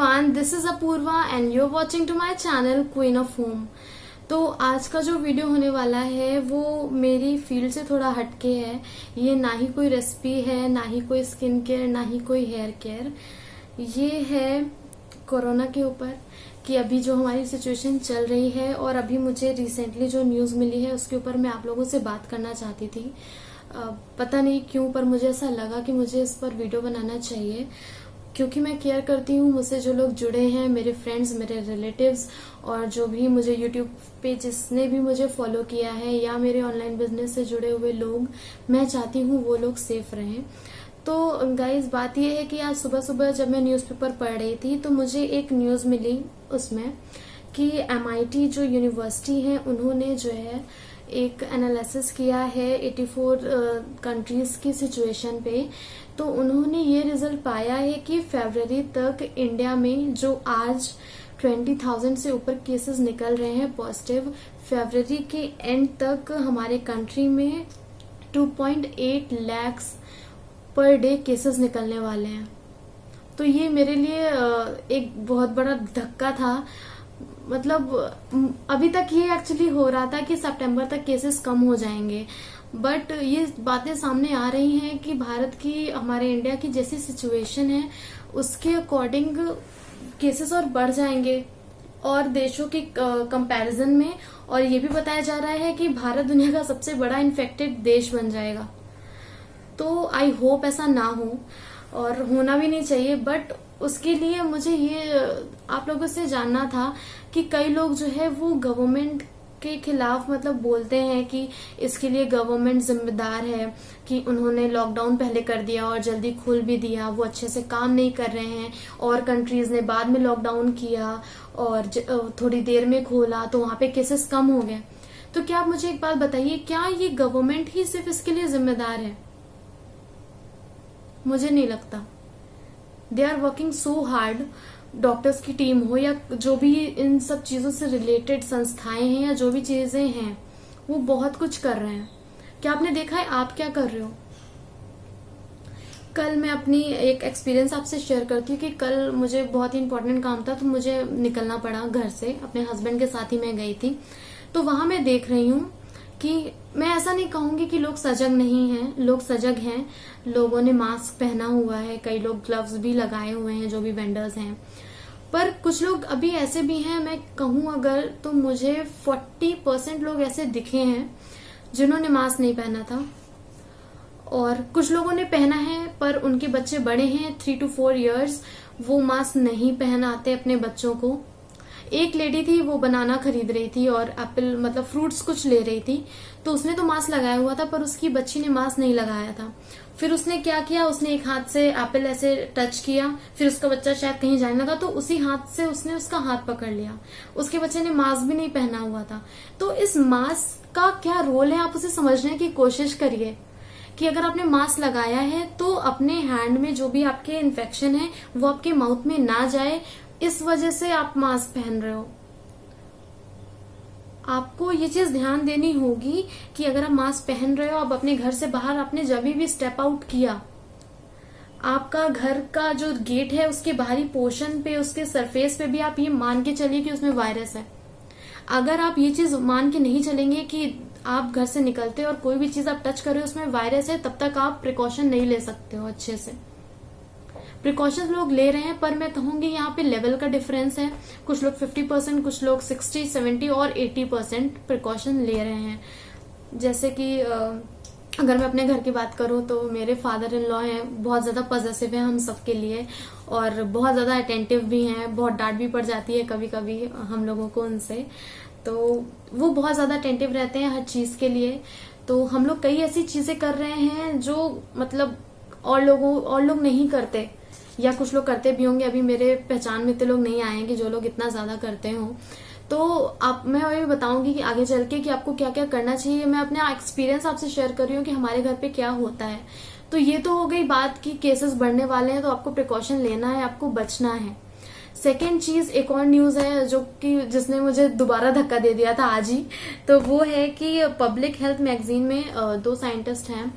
Everyone, this is Apurva and you are watching to my channel queen of home. तो आज का जो video होने वाला है वो मेरी फील्ड से थोड़ा हटके है। ये ना ही कोई रेसिपी है, ना ही कोई स्किन केयर, ना ही कोई हेयर केयर। ये है कोरोना के ऊपर कि अभी जो हमारी सिचुएशन चल रही है और अभी मुझे रिसेंटली जो न्यूज मिली है उसके ऊपर मैं आप लोगों से बात करना चाहती थी। पता नहीं क्यों पर मुझे ऐसा लगा कि मुझे इस पर वीडियो बनाना चाहिए, क्योंकि मैं केयर करती हूँ। मुझसे जो लोग जुड़े हैं, मेरे फ्रेंड्स, मेरे रिलेटिव्स और जो भी मुझे यूट्यूब पे जिसने भी मुझे फॉलो किया है या मेरे ऑनलाइन बिजनेस से जुड़े हुए लोग, मैं चाहती हूँ वो लोग सेफ रहें। तो गाइज बात यह है कि आज सुबह सुबह जब मैं न्यूज़पेपर पढ़ रही थी तो मुझे एक न्यूज़ मिली उसमें कि MIT जो यूनिवर्सिटी है उन्होंने जो है एक एनालिसिस किया है 84 कंट्रीज की सिचुएशन पे। तो उन्होंने ये रिजल्ट पाया है कि फरवरी तक इंडिया में जो आज 20,000 से ऊपर केसेस निकल रहे हैं पॉजिटिव, फरवरी के एंड तक हमारे कंट्री में 2.8 लाख पर डे केसेस निकलने वाले हैं। तो ये मेरे लिए एक बहुत बड़ा धक्का था। मतलब अभी तक ये एक्चुअली हो रहा था कि सितंबर तक केसेस कम हो जाएंगे, बट ये बातें सामने आ रही हैं कि भारत की, हमारे इंडिया की जैसी सिचुएशन है उसके अकॉर्डिंग केसेस और बढ़ जाएंगे और देशों के कंपैरिजन में। और ये भी बताया जा रहा है कि भारत दुनिया का सबसे बड़ा इन्फेक्टेड देश बन जाएगा। तो आई होप ऐसा ना हो और होना भी नहीं चाहिए, बट उसके लिए मुझे ये आप लोगों से जानना था कि कई लोग जो है वो गवर्नमेंट के खिलाफ मतलब बोलते हैं कि इसके लिए गवर्नमेंट जिम्मेदार है कि उन्होंने लॉकडाउन पहले कर दिया और जल्दी खोल भी दिया, वो अच्छे से काम नहीं कर रहे हैं और कंट्रीज ने बाद में लॉकडाउन किया और थोड़ी देर में खोला तो वहां पे केसेस कम हो गए। तो क्या आप मुझे एक बात बताइए, क्या ये गवर्नमेंट ही सिर्फ इसके लिए जिम्मेदार है? मुझे नहीं लगता। They are working so hard, doctors की टीम हो या जो भी इन सब चीजों से रिलेटेड संस्थाएं हैं या जो भी चीजें हैं, वो बहुत कुछ कर रहे हैं। क्या आपने देखा है आप क्या कर रहे हो? कल मैं अपनी एक एक्सपीरियंस आपसे शेयर करती हूँ कि कल मुझे बहुत ही इंपॉर्टेंट काम था तो मुझे निकलना पड़ा घर से। अपने हस्बैंड के साथ ही मैं गई थी। तो वहां मैं देख रही हूँ कि मैं ऐसा नहीं कहूंगी कि लोग सजग नहीं हैं, लोग सजग हैं। लोगों ने मास्क पहना हुआ है, कई लोग ग्लव्स भी लगाए हुए हैं जो भी वेंडर्स हैं, पर कुछ लोग अभी ऐसे भी हैं, मैं कहूं अगर तो मुझे 40% लोग ऐसे दिखे हैं जिन्होंने मास्क नहीं पहना था। और कुछ लोगों ने पहना है पर उनके बच्चे बड़े हैं 3 to 4 years, वो मास्क नहीं पहनाते अपने बच्चों को। एक लेडी थी, वो बनाना खरीद रही थी और एप्पल मतलब फ्रूट्स कुछ ले रही थी, तो उसने तो मास्क लगाया हुआ था पर उसकी बच्ची ने मास्क नहीं लगाया था। फिर उसने क्या किया, उसने एक हाथ से एप्पल ऐसे टच किया, फिर उसका बच्चा शायद कहीं जाने लगा तो उसी हाथ से उसने उसका हाथ पकड़ लिया। उसके बच्चे ने मास्क भी नहीं पहना हुआ था। तो इस मास्क का क्या रोल है, आप उसे समझने की कोशिश करिए कि अगर आपने मास्क लगाया है तो अपने हैंड में जो भी आपके इन्फेक्शन है वो आपके माउथ में ना जाए, इस वजह से आप मास्क पहन रहे हो। आपको ये चीज ध्यान देनी होगी कि अगर आप मास्क पहन रहे हो, आप अपने घर से बाहर आपने जब भी स्टेप आउट किया, आपका घर का जो गेट है उसके बाहरी पोर्शन पे, उसके सरफेस पे भी आप ये मान के चलिए कि उसमें वायरस है। अगर आप ये चीज मान के नहीं चलेंगे कि आप घर से निकलते और कोई भी चीज आप टच कर रहे हो उसमें वायरस है, तब तक आप प्रिकॉशन नहीं ले सकते हो अच्छे से। प्रिकॉशंस लोग ले रहे हैं पर मैं कहूंगी यहाँ पे लेवल का डिफरेंस है। कुछ लोग 50%, कुछ लोग 60, 70 और 80% प्रिकॉशन ले रहे हैं। जैसे कि अगर मैं अपने घर की बात करूं तो मेरे फादर इन लॉ हैं, बहुत ज्यादा पॉजिटिव है हम सबके लिए और बहुत ज्यादा अटेंटिव भी हैं। बहुत डांट भी पड़ जाती है कभी कभी हम लोगों को उनसे, तो वो बहुत ज्यादा अटेंटिव रहते हैं हर चीज के लिए। तो हम लोग कई ऐसी चीजें कर रहे हैं जो मतलब और लोग नहीं करते, या कुछ लोग करते भी होंगे। अभी मेरे पहचान में इतने लोग नहीं आएंगे जो लोग इतना ज्यादा करते हो। तो मैं ये बताऊंगी कि आगे चल के कि आपको क्या क्या करना चाहिए। मैं अपना एक्सपीरियंस आपसे शेयर कर रही हूँ कि हमारे घर पे क्या होता है। तो ये तो हो गई बात कि केसेस बढ़ने वाले हैं तो आपको प्रिकॉशन लेना है, आपको बचना है। सेकेंड चीज, एक और न्यूज है जो कि जिसने मुझे दोबारा धक्का दे दिया था आज ही। तो वो है कि पब्लिक हेल्थ मैगजीन में 2 साइंटिस्ट हैं,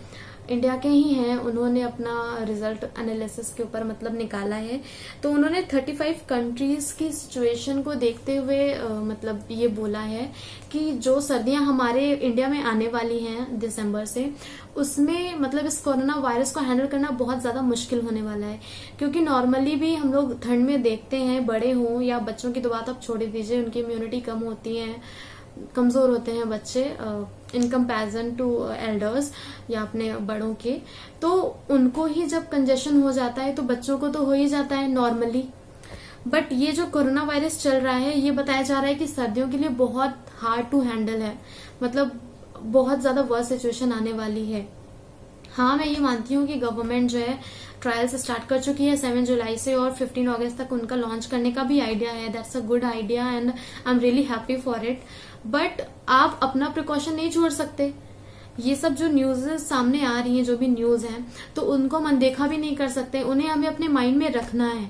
इंडिया के ही हैं, उन्होंने अपना रिजल्ट एनालिसिस के ऊपर मतलब निकाला है। तो उन्होंने 35 कंट्रीज की सिचुएशन को देखते हुए मतलब ये बोला है कि जो सर्दियां हमारे इंडिया में आने वाली हैं दिसंबर से, उसमें मतलब इस कोरोना वायरस को हैंडल करना बहुत ज्यादा मुश्किल होने वाला है। क्योंकि नॉर्मली भी हम लोग ठंड में देखते हैं, बड़े हों या बच्चों की तो बात आप छोड़ दीजिए, उनकी इम्यूनिटी कम होती है, कमजोर होते हैं बच्चे इन कंपैरिजन टू एल्डर्स या अपने बड़ों के। तो उनको ही जब कंजेशन हो जाता है तो बच्चों को तो हो ही जाता है नॉर्मली। बट ये जो कोरोना वायरस चल रहा है, ये बताया जा रहा है कि सर्दियों के लिए बहुत हार्ड टू हैंडल है, मतलब बहुत ज्यादा वर्स्ट सिचुएशन आने वाली है। हाँ, मैं ये मानती हूँ कि गवर्नमेंट जो है ट्रायल्स स्टार्ट कर चुकी है 7 जुलाई से, और 15 अगस्त तक उनका लॉन्च करने का भी आइडिया है। That's a good idea and I am really happy for it. But आप अपना प्रिकॉशन नहीं छोड़ सकते। ये सब जो न्यूज सामने आ रही है, जो भी न्यूज है, तो उनको हम अनदेखा भी नहीं कर सकते। उन्हें हमें अपने माइंड में रखना है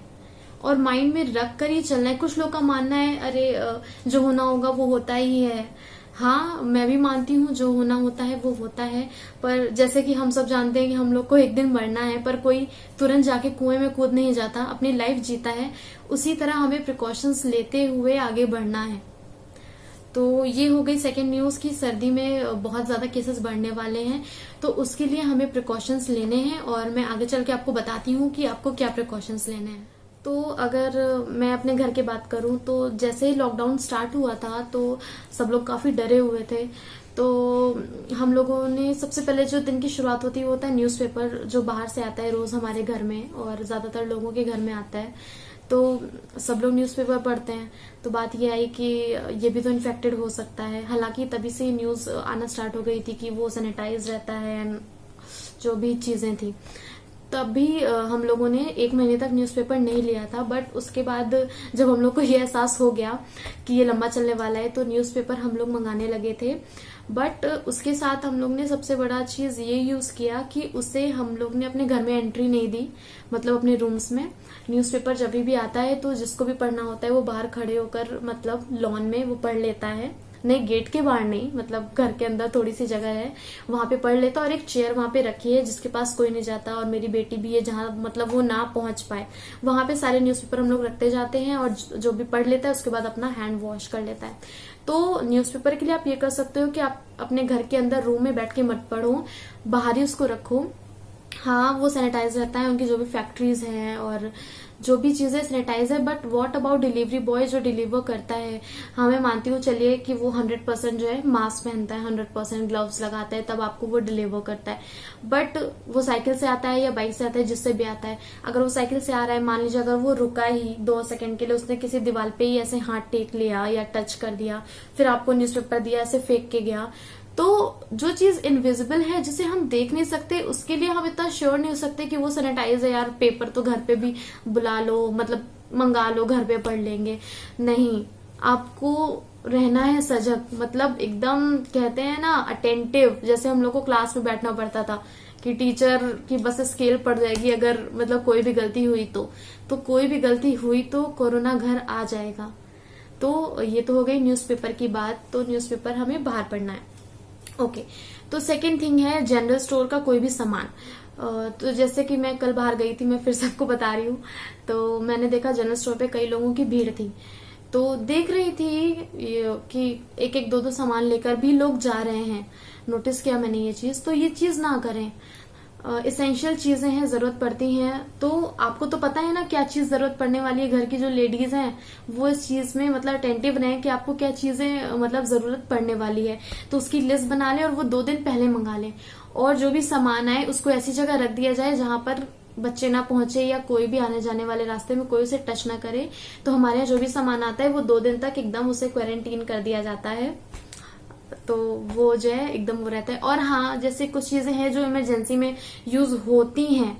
और माइंड में रख कर ही चलना है। कुछ लोग का मानना है अरे जो होना होगा वो होता ही है। हाँ, मैं भी मानती हूँ जो होना होता है वो होता है, पर जैसे कि हम सब जानते हैं कि हम लोग को एक दिन मरना है, पर कोई तुरंत जाके कुएं में कूद नहीं जाता, अपनी लाइफ जीता है। उसी तरह हमें प्रिकॉशंस लेते हुए आगे बढ़ना है। तो ये हो गई सेकेंड न्यूज की सर्दी में बहुत ज्यादा केसेस बढ़ने वाले हैं, तो उसके लिए हमें प्रिकॉशंस लेने हैं, और मैं आगे चल के आपको बताती हूँ कि आपको क्या प्रिकॉशंस लेने हैं। तो अगर मैं अपने घर की बात करूं तो जैसे ही लॉकडाउन स्टार्ट हुआ था तो सब लोग काफी डरे हुए थे। तो हम लोगों ने सबसे पहले जो दिन की शुरुआत होती है वो होता है न्यूज़पेपर, जो बाहर से आता है रोज हमारे घर में, और ज्यादातर लोगों के घर में आता है। तो सब लोग न्यूज़पेपर पढ़ते हैं। तो बात ये आई कि ये भी तो इन्फेक्टेड हो सकता है। हालांकि तभी से न्यूज आना स्टार्ट हो गई थी कि वो सैनिटाइज रहता है, जो भी चीजें थी। तब भी हम लोगों ने 1 महीने तक न्यूज़पेपर नहीं लिया था। बट उसके बाद जब हम लोग को ये एहसास हो गया कि ये लंबा चलने वाला है, तो न्यूज़पेपर हम लोग मंगाने लगे थे। बट उसके साथ हम लोग ने सबसे बड़ा चीज ये यूज किया कि उसे हम लोग ने अपने घर में एंट्री नहीं दी, मतलब अपने रूम्स में। न्यूज़पेपर जब भी आता है तो जिसको भी पढ़ना होता है वो बाहर खड़े होकर मतलब लॉन में वो पढ़ लेता है, नहीं गेट के बाहर नहीं, मतलब घर के अंदर थोड़ी सी जगह है वहां पे पढ़ लेता। और एक चेयर वहां पे रखी है जिसके पास कोई नहीं जाता, और मेरी बेटी भी है जहां मतलब वो ना पहुंच पाए, वहां पे सारे न्यूज़पेपर हम लोग रखते जाते हैं, और जो भी पढ़ लेता है उसके बाद अपना हैंड वॉश कर लेता है। तो न्यूज़पेपर के लिए आप ये कर सकते हो कि आप अपने घर के अंदर रूम में बैठ के मत पढ़ो, बाहर ही उसको रखो। हाँ, वो सैनिटाइज रहता है, उनकी जो भी फैक्ट्रीज हैं और जो भी चीजें सैनिटाइज है। But what about delivery boy जो डिलीवर करता है? हाँ, मैं मानती हूँ चलिए कि वो 100% जो है मास्क पहनता है, 100% ग्लव्स लगाता है, तब आपको वो डिलीवर करता है। बट वो साइकिल से आता है या बाइक से आता है, जिससे भी आता है, अगर वो साइकिल से आ रहा है, मान लीजिए अगर वो रुका ही 2 सेकंड के लिए, उसने किसी दीवार पे ही ऐसे हाथ टेक लिया या टच कर दिया, फिर आपको न्यूज़पेपर दिया, ऐसे फेंक के गया, तो जो चीज इनविजिबल है, जिसे हम देख नहीं सकते, उसके लिए हम इतना श्योर नहीं हो सकते कि वो सैनिटाइज है। यार पेपर तो घर पे भी बुला लो, मतलब मंगा लो, घर पे पढ़ लेंगे। नहीं, आपको रहना है सजग, मतलब एकदम कहते हैं ना अटेंटिव। जैसे हम लोग को क्लास में बैठना पड़ता था कि टीचर की बस स्केल पड़ जाएगी अगर मतलब कोई भी गलती हुई तो कोई भी गलती हुई तो कोरोना घर आ जाएगा। तो ये तो हो गई न्यूज़पेपर की बात। तो न्यूज़पेपर हमें बाहर पढ़ना है। ओके, तो सेकेंड थिंग है जनरल स्टोर का कोई भी सामान। तो जैसे कि मैं कल बाहर गई थी, मैं फिर सबको बता रही हूँ, तो मैंने देखा जनरल स्टोर पे कई लोगों की भीड़ थी। तो देख रही थी कि एक एक 2-2 सामान लेकर भी लोग जा रहे हैं। नोटिस किया मैंने ये चीज। तो ये चीज ना करें। इसेंशियल चीजें हैं, जरूरत पड़ती हैं, तो आपको तो पता है ना क्या चीज जरूरत पड़ने वाली है। घर की जो लेडीज हैं वो इस चीज में मतलब अटेंटिव रहें कि आपको क्या चीजें मतलब जरूरत पड़ने वाली है, तो उसकी लिस्ट बना लें और वो 2 दिन पहले मंगा लें। और जो भी सामान आए उसको ऐसी जगह रख दिया जाए जहां पर बच्चे ना पहुंचे या कोई भी आने जाने वाले रास्ते में कोई उसे टच ना करे। तो हमारे यहाँ जो भी सामान आता है वो 2 दिन तक एकदम उसे क्वारंटीन कर दिया जाता है, तो वो जो है एकदम वो रहता है। और हाँ, जैसे कुछ चीजें हैं जो इमरजेंसी में यूज होती हैं,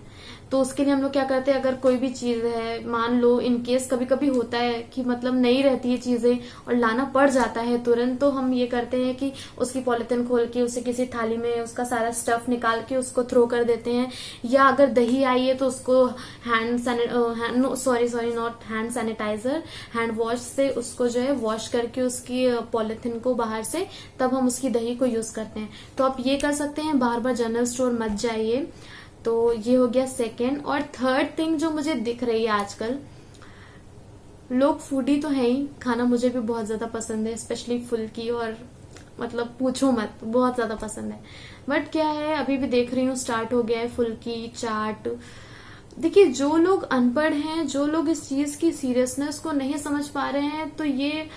तो उसके लिए हम लोग क्या करते हैं, अगर कोई भी चीज है, मान लो इन केस कभी कभी होता है कि मतलब नहीं रहती है चीजें और लाना पड़ जाता है तुरंत, तो हम ये करते हैं कि उसकी पॉलिथीन खोल के उसे किसी थाली में उसका सारा स्टफ निकाल के उसको थ्रो कर देते हैं। या अगर दही आई है तो उसको not hand sanitizer, hand wash से उसको जो है वॉश करके उसकी पॉलिथीन को बाहर से, तब हम उसकी दही को यूज करते हैं। तो आप ये कर सकते हैं, बार बार जनरल स्टोर मत जाइए। तो ये हो गया सेकेंड। और थर्ड थिंग जो मुझे दिख रही है आजकल, लोग फूडी तो है ही, खाना मुझे भी बहुत ज्यादा पसंद है, स्पेशली फुल्की, और मतलब पूछो मत, बहुत ज्यादा पसंद है। बट क्या है, अभी भी देख रही हूँ स्टार्ट हो गया है फुल्की चाट। देखिए, जो लोग अनपढ़ हैं, जो लोग इस चीज की सीरियसनेस को नहीं समझ पा रहे हैं, तो ये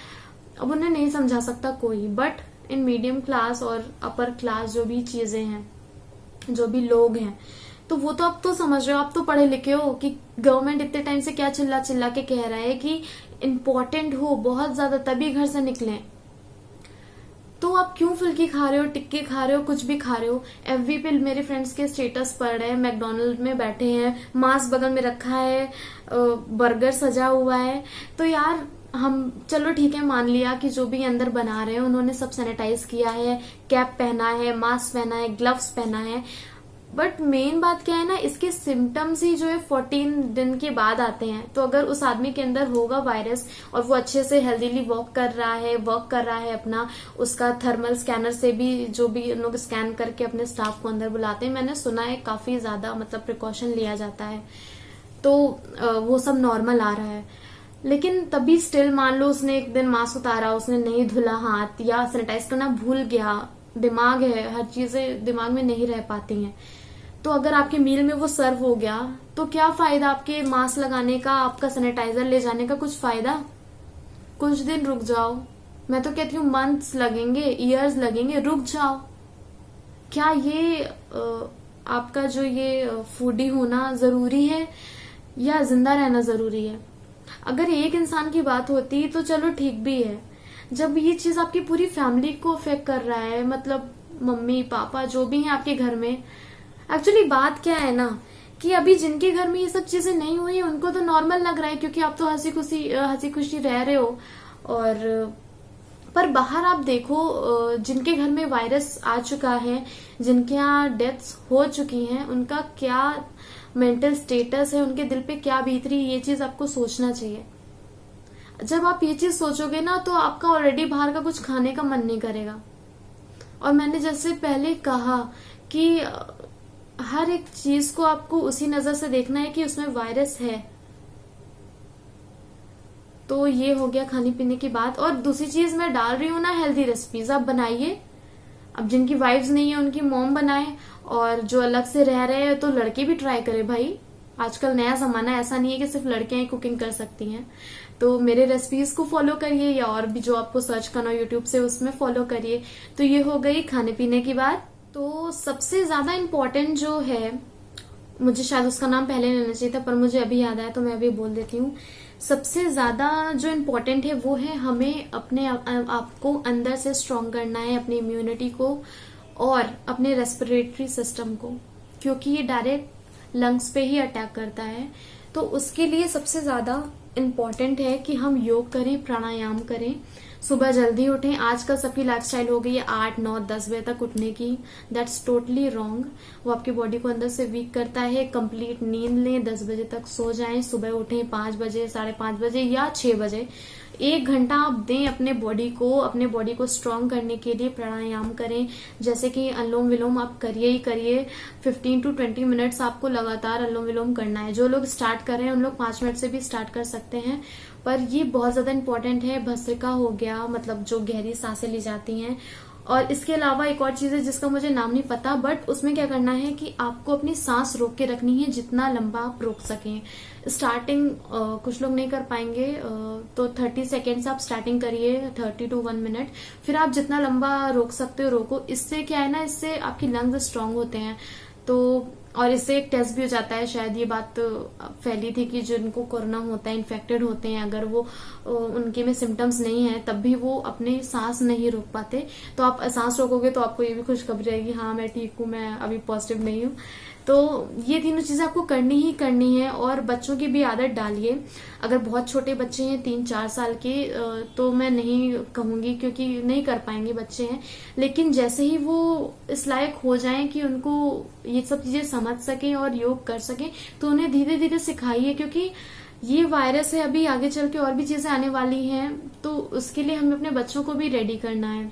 अब उन्हें नहीं समझा सकता कोई। बट इन मीडियम क्लास और अपर क्लास जो भी चीजें हैं, जो भी लोग हैं, तो वो तो आप तो समझ रहे हो, आप तो पढ़े लिखे हो कि गवर्नमेंट इतने टाइम से क्या चिल्ला चिल्ला के कह रहा है कि इम्पोर्टेंट हो बहुत ज्यादा तभी घर से निकलें। तो आप क्यों फुल्की खा रहे हो, टिक्के खा रहे हो, कुछ भी खा रहे हो। एफबी पे मेरे फ्रेंड्स के स्टेटस पड़ रहे हैं, मैकडोनल्ड में बैठे हैं, मास्क बगल में रखा है, बर्गर सजा हुआ है। तो यार हम चलो ठीक है, मान लिया कि जो भी अंदर बना रहे हैं उन्होंने सब सैनिटाइज किया है, कैप पहना है, मास्क पहना है, ग्लव्स पहना है। बट मेन बात क्या है ना, इसके सिम्टम्स ही जो है 14 दिन के बाद आते हैं। तो अगर उस आदमी के अंदर होगा वायरस और वो अच्छे से हेल्दीली वर्क कर रहा है अपना, उसका थर्मल स्कैनर से भी, जो भी लोग स्कैन करके अपने स्टाफ को अंदर बुलाते हैं, मैंने सुना है काफी ज्यादा मतलब प्रिकॉशन लिया जाता है, तो वो सब नॉर्मल आ रहा है। लेकिन तभी स्टिल मान लो उसने एक दिन मास्क उतारा, उसने नहीं धुला हाथ या सैनिटाइज करना भूल गया, दिमाग है, हर चीजें दिमाग में नहीं रह पाती हैं। तो अगर आपके मील में वो सर्व हो गया तो क्या फायदा आपके मास्क लगाने का, आपका सैनिटाइजर ले जाने का, कुछ फायदा? कुछ दिन रुक जाओ, मैं तो कहती हूँ मंथ्स लगेंगे, ईयर्स लगेंगे, रुक जाओ। क्या ये आपका जो ये फूडी होना जरूरी है या जिंदा रहना जरूरी है? अगर एक इंसान की बात होती तो चलो ठीक भी है, जब ये चीज आपकी पूरी फैमिली को अफेक्ट कर रहा है, मतलब मम्मी पापा जो भी हैं आपके घर में। एक्चुअली बात क्या है ना कि अभी जिनके घर में ये सब चीजें नहीं हुई उनको तो नॉर्मल लग रहा है, क्योंकि आप तो हंसी खुशी रह रहे हो। और पर बाहर आप देखो, जिनके घर में वायरस आ चुका है, जिनके यहाँ डेथ्स हो चुकी हैं, उनका क्या मेंटल स्टेटस है, उनके दिल पे क्या बीत रही है, ये चीज आपको सोचना चाहिए। जब आप ये चीज सोचोगे ना तो आपका ऑलरेडी बाहर का कुछ खाने का मन नहीं करेगा। और मैंने जैसे पहले कहा कि हर एक चीज को आपको उसी नजर से देखना है कि उसमें वायरस है। तो ये हो गया खाने पीने की बात। और दूसरी चीज मैं डाल रही हूँ ना, हेल्दी रेसिपीज आप बनाइए। अब जिनकी वाइफ्स नहीं है उनकी मॉम बनाए, और जो अलग से रह रहे हैं तो लड़के भी ट्राई करे भाई। आजकल नया जमाना है, ऐसा नहीं है कि सिर्फ लड़कियां ही कुकिंग कर सकती हैं। तो मेरे रेसिपीज को फॉलो करिए, या और भी जो आपको सर्च करना हो यूट्यूब से उसमें फॉलो करिए। तो ये हो गई खाने पीने की बात। तो सबसे ज्यादा इम्पोर्टेंट जो है, मुझे शायद उसका नाम पहले लेना चाहिए था पर मुझे अभी याद आया तो मैं अभी बोल देती हूँ। सबसे ज्यादा जो इम्पोर्टेंट है वो है हमें अपने आप को अंदर से स्ट्रॉन्ग करना है, अपनी इम्यूनिटी को और अपने रेस्पिरेटरी सिस्टम को, क्योंकि ये डायरेक्ट लंग्स पे ही अटैक करता है। तो उसके लिए सबसे ज्यादा इम्पोर्टेंट है कि हम योग करें, प्राणायाम करें, सुबह जल्दी उठें। आजकल सबकी लाइफस्टाइल हो गई है 8, 9, 10 बजे तक उठने की। That's totally wrong. वो आपकी बॉडी को अंदर से वीक करता है। कंप्लीट नींद लें, 10 बजे तक सो जाएं, सुबह उठें 5 बजे, 5:30 बजे या 6 बजे। 1 घंटा आप दें अपने बॉडी को स्ट्रॉन्ग करने के लिए। प्राणायाम करें, जैसे कि अनुलोम विलोम आप करिए ही करिए। 15 to 20 मिनट्स आपको लगातार अनुलोम विलोम करना है। जो लोग स्टार्ट कर रहे हैं उन लोग 5 मिनट से भी स्टार्ट कर सकते हैं, पर ये बहुत ज्यादा इंपॉर्टेंट है। भस्त्रिका हो गया, मतलब जो गहरी सांसें ली जाती हैं। और इसके अलावा एक और चीज है जिसका मुझे नाम नहीं पता, बट उसमें क्या करना है कि आपको अपनी सांस रोक के रखनी है, जितना लंबा आप रोक सकें। स्टार्टिंग कुछ लोग नहीं कर पाएंगे, तो 30 सेकेंड्स आप स्टार्टिंग करिए, 30 to 1 मिनट। फिर आप जितना लंबा रोक सकते हो रोको। इससे क्या है ना, इससे आपकी लंग्स स्ट्रांग होते हैं। तो और इससे एक टेस्ट भी हो जाता है, शायद ये बात फैली थी कि जिनको कोरोना होता है, इन्फेक्टेड होते हैं, अगर वो उनके में सिम्टम्स नहीं है तब भी वो अपने सांस नहीं रोक पाते। तो आप सांस रोकोगे तो आपको ये भी खुशखबरी रहेगी, हाँ मैं ठीक हूँ, मैं अभी पॉजिटिव नहीं हूँ। तो ये तीनों चीजें आपको करनी ही करनी है। और बच्चों की भी आदत डालिए। अगर बहुत छोटे बच्चे हैं 3-4 साल के तो मैं नहीं कहूंगी, क्योंकि नहीं कर पाएंगे, बच्चे हैं। लेकिन जैसे ही वो इस लायक हो जाएं कि उनको ये सब चीजें समझ सकें और योग कर सकें, तो उन्हें धीरे धीरे सिखाइए, क्योंकि ये वायरस है, अभी आगे चल के और भी चीजें आने वाली हैं। तो उसके लिए हमें अपने बच्चों को भी रेडी करना है।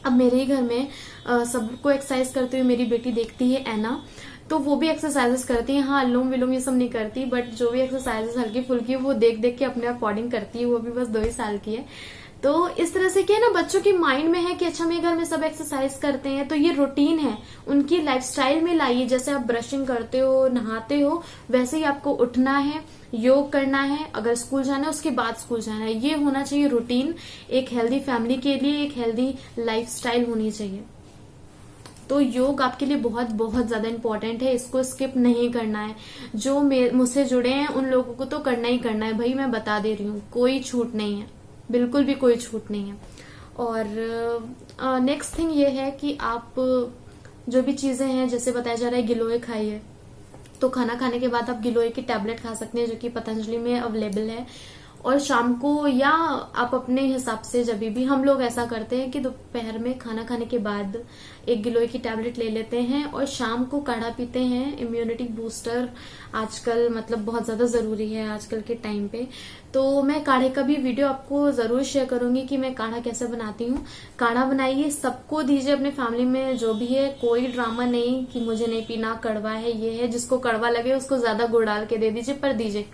अब मेरे ही घर में सबको एक्सरसाइज करते हुए मेरी बेटी देखती है ऐना, तो वो भी एक्सरसाइजेस करती है। हाँ, अनुलोम विलोम ये सब नहीं करती, बट जो भी एक्सरसाइजेस हल्की फुल्की वो देख देख के अपने अकॉर्डिंग करती है। वो भी बस 2 ही साल की है। तो इस तरह से क्या है ना, बच्चों के माइंड में है कि अच्छा मेरे घर में सब एक्सरसाइज करते हैं, तो ये रूटीन है, उनकी लाइफस्टाइल में लाइए। जैसे आप ब्रशिंग करते हो, नहाते हो, वैसे ही आपको उठना है, योग करना है, अगर स्कूल जाना है उसके बाद स्कूल जाना है। ये होना चाहिए रूटीन। एक हेल्दी फैमिली के लिए एक हेल्दी लाइफस्टाइल होनी चाहिए। तो योग आपके लिए बहुत बहुत ज्यादा इंपॉर्टेंट है, इसको स्किप नहीं करना है। जो मुझसे जुड़े हैं उन लोगों को तो करना ही करना है भाई, मैं बता दे रही हूँ, कोई छूट नहीं है, बिल्कुल भी कोई छूट नहीं है। और नेक्स्ट थिंग ये है कि आप जो भी चीजें हैं, जैसे बताया जा रहा है गिलोय खाइए, तो खाना खाने के बाद आप गिलोय की टैबलेट खा सकते हैं, जो कि पतंजलि में अवेलेबल है। और शाम को या आप अपने हिसाब से, जब भी हम लोग ऐसा करते हैं कि दोपहर में खाना खाने के बाद एक गिलोय की टैबलेट ले लेते हैं और शाम को काढ़ा पीते हैं। इम्यूनिटी बूस्टर आजकल मतलब बहुत ज्यादा जरूरी है आजकल के टाइम पे। तो मैं काढ़े का भी वीडियो आपको जरूर शेयर करूंगी कि मैं काढ़ा कैसे बनाती हूँ। काढ़ा बनाइए, सबको दीजिए, अपने फैमिली में जो भी है, कोई ड्रामा नहीं कि मुझे नहीं पीना, कड़वा है, ये है। जिसको कड़वा लगे उसको ज्यादा गुड़ डाल के दे दीजिए, पर दीजिए।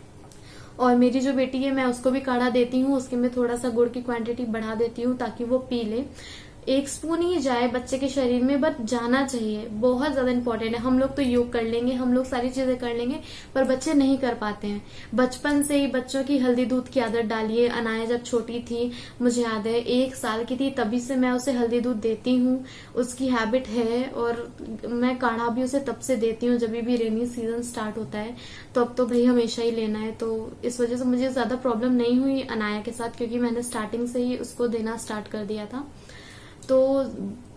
और मेरी जो बेटी है मैं उसको भी काढ़ा देती हूँ, उसके में थोड़ा सा गुड़ की क्वांटिटी बढ़ा देती हूँ ताकि वो पी ले। 1 स्पून ही जाए बच्चे के शरीर में, बट जाना चाहिए, बहुत ज्यादा इंपॉर्टेंट है। हम लोग तो योग कर लेंगे, हम लोग सारी चीजें कर लेंगे, पर बच्चे नहीं कर पाते हैं। बचपन से ही बच्चों की हल्दी दूध की आदत डालिए। अनाया जब छोटी थी, मुझे याद है 1 साल की थी, तभी से मैं उसे हल्दी दूध देती हूँ, उसकी हैबिट है। और मैं काढ़ा भी उसे तब से देती हूँ जब भी रेनी सीजन स्टार्ट होता है, तो अब तो भाई हमेशा ही लेना है। तो इस वजह से मुझे ज्यादा प्रॉब्लम नहीं हुई अनाया के साथ, क्योंकि मैंने स्टार्टिंग से ही उसको देना स्टार्ट कर दिया था। तो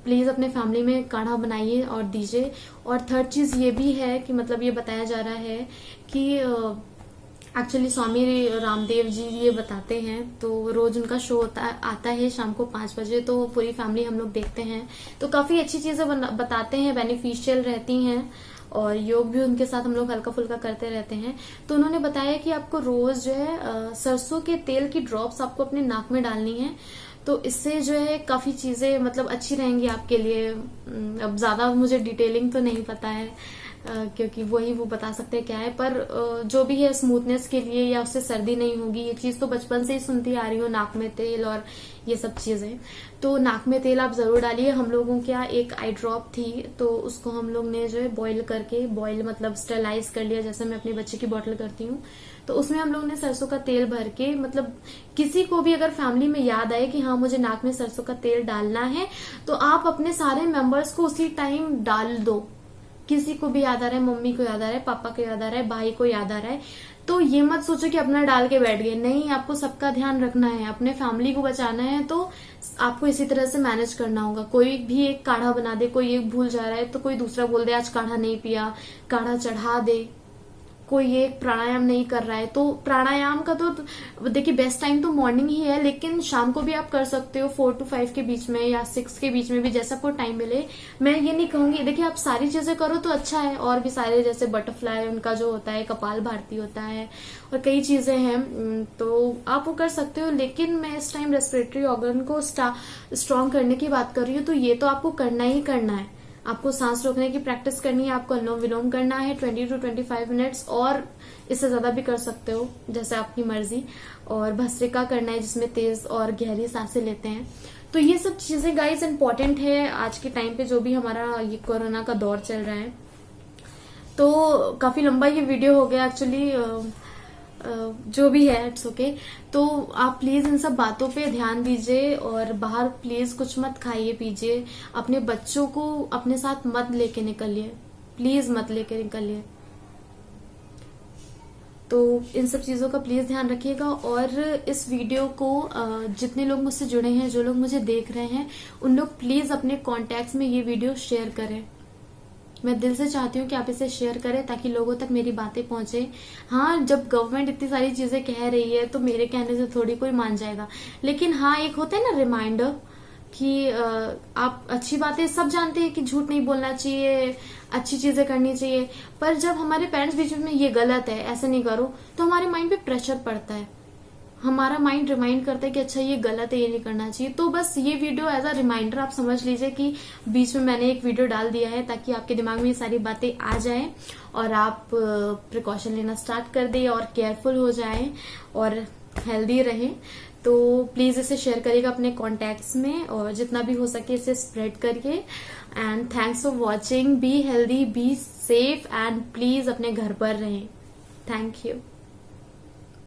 प्लीज अपने फैमिली में काढ़ा बनाइए और दीजिए। और थर्ड चीज ये भी है कि मतलब ये बताया जा रहा है कि एक्चुअली स्वामी रामदेव जी ये बताते हैं, तो रोज उनका शो आता है शाम को 5 बजे, तो पूरी फैमिली हम लोग देखते हैं। तो काफी अच्छी चीजें बताते हैं, बेनिफिशियल रहती हैं। और योग भी उनके साथ हम लोग हल्का फुल्का करते रहते हैं। तो उन्होंने बताया कि आपको रोज जो है सरसों के तेल की ड्रॉप्स आपको अपने नाक में डालनी है, तो इससे जो है काफी चीजें मतलब अच्छी रहेंगी आपके लिए। अब ज्यादा मुझे डिटेलिंग तो नहीं पता है, क्योंकि वही वो बता सकते हैं क्या है, पर जो भी है स्मूथनेस के लिए या उससे सर्दी नहीं होगी। ये चीज तो बचपन से ही सुनती आ रही हूँ, नाक में तेल और ये सब चीजें। तो नाक में तेल आप जरूर डालिए। हम लोगों क्या एक आई ड्रॉप थी, तो उसको हम लोग ने जो है बॉईल करके, बॉईल मतलब स्टेलाइज कर लिया, जैसे मैं अपने बच्चे की बॉटल करती हूँ। तो उसमें हम लोग ने सरसों का तेल भर के, मतलब किसी को भी अगर फैमिली में याद आए कि हाँ मुझे नाक में सरसों का तेल डालना है, तो आप अपने सारे मेंबर्स को उसी टाइम डाल दो। किसी को भी याद आ रहा है, मम्मी को याद आ रहा है, पापा को याद आ रहा है, भाई को याद आ रहा है, तो ये मत सोचो कि अपना डाल के बैठ गए। नहीं, आपको सबका ध्यान रखना है, अपने फैमिली को बचाना है, तो आपको इसी तरह से मैनेज करना होगा। कोई भी एक काढ़ा बना दे, कोई एक भूल जा रहा है तो कोई दूसरा बोल दे आज काढ़ा नहीं पिया, काढ़ा चढ़ा दे। कोई एक प्राणायाम नहीं कर रहा है, तो प्राणायाम का तो देखिए बेस्ट टाइम तो मॉर्निंग ही है, लेकिन शाम को भी आप कर सकते हो 4 to 5 के बीच में या 6 के बीच में भी, जैसा आपको टाइम मिले। मैं ये नहीं कहूंगी, देखिए आप सारी चीजें करो तो अच्छा है, और भी सारे जैसे बटरफ्लाई उनका जो होता है, कपाल भारती होता है, और कई चीजें हैं, तो आप वो कर सकते हो। लेकिन मैं इस टाइम रेस्पिरेटरी ऑर्गन को स्ट्रॉन्ग करने की बात कर रही हूँ, तो ये तो आपको करना ही करना है। आपको सांस रोकने की प्रैक्टिस करनी है, आपको अनुलोम विलोम करना है 20 to 25 मिनट्स, और इससे ज्यादा भी कर सकते हो जैसे आपकी मर्जी। और भस्त्रिका करना है जिसमें तेज और गहरी सांसें लेते हैं। तो ये सब चीजें गाइस इंपॉर्टेंट है आज के टाइम पे, जो भी हमारा ये कोरोना का दौर चल रहा है। तो काफी लंबा ये वीडियो हो गया एक्चुअली, जो भी है इट्स ओके। तो आप प्लीज इन सब बातों पे ध्यान दीजिए, और बाहर प्लीज कुछ मत खाइए पीजिए। अपने बच्चों को अपने साथ मत लेके निकलिए, प्लीज मत लेके निकलिए। तो इन सब चीजों का प्लीज ध्यान रखिएगा। और इस वीडियो को जितने लोग मुझसे जुड़े हैं, जो लोग मुझे देख रहे हैं, उन लोग प्लीज अपने कॉन्टेक्ट्स में ये वीडियो शेयर करें। मैं दिल से चाहती हूँ कि आप इसे शेयर करें ताकि लोगों तक मेरी बातें पहुंचे। हाँ, जब गवर्नमेंट इतनी सारी चीजें कह रही है तो मेरे कहने से थोड़ी कोई मान जाएगा, लेकिन हाँ एक होता है ना रिमाइंडर कि आप अच्छी बातें सब जानते हैं कि झूठ नहीं बोलना चाहिए, अच्छी चीजें करनी चाहिए, पर जब हमारे पेरेंट्स बीच में ये गलत है ऐसे नहीं करो तो हमारे माइंड पे प्रेशर पड़ता है, हमारा माइंड रिमाइंड करता है कि अच्छा ये गलत है, ये नहीं करना चाहिए। तो बस ये वीडियो एज अ रिमाइंडर आप समझ लीजिए कि बीच में मैंने एक वीडियो डाल दिया है ताकि आपके दिमाग में ये सारी बातें आ जाएं और आप प्रिकॉशन लेना स्टार्ट कर दें और केयरफुल हो जाएं और हेल्दी रहें। तो प्लीज इसे शेयर करिएगा अपने कॉन्टेक्ट्स में और जितना भी हो सके इसे स्प्रेड करिए। And thanks for watching. Be healthy, be safe and please अपने घर पर रहें। Thank you.